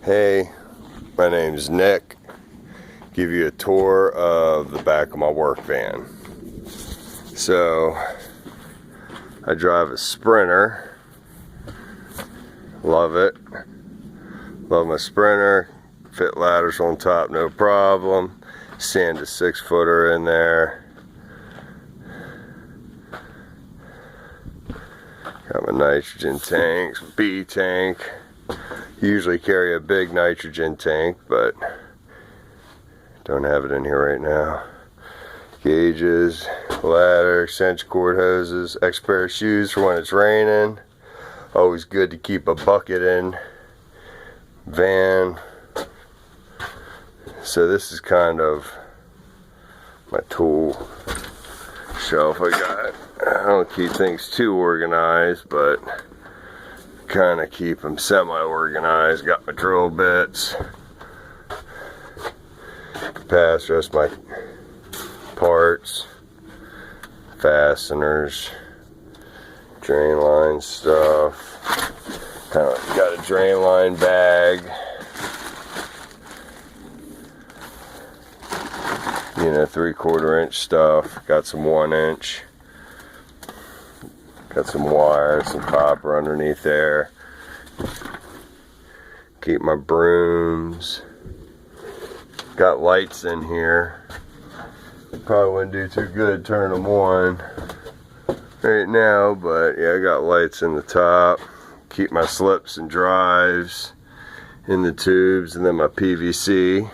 Hey, my name's Nick. Give you a tour of the back of my work van. So, I drive a Sprinter. Love it. Love my Sprinter. Fit ladders on top, no problem. Sand a 6-footer in there. Got my nitrogen tanks, B tank. Usually carry a big nitrogen tank, but don't have it in here right now. Gauges, ladder, extension cord hoses, extra pair of shoes for when it's raining. Always good to keep a bucket in van. So this is kind of my tool shelf. I don't keep things too organized, but kind of keep them semi-organized. Got my drill bits, capacitor, rest my parts, fasteners, drain line stuff. Got a drain line bag, you know, 3/4 inch stuff. Got some 1 inch. Got some wire, some copper underneath there. Keep my brooms. Got lights in here. Probably wouldn't do too good turn them on right now, but yeah, I got lights in the top. Keep my slips and drives in the tubes, and then my PVC.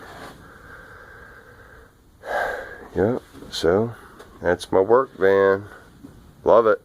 Yep, so that's my work van. Love it.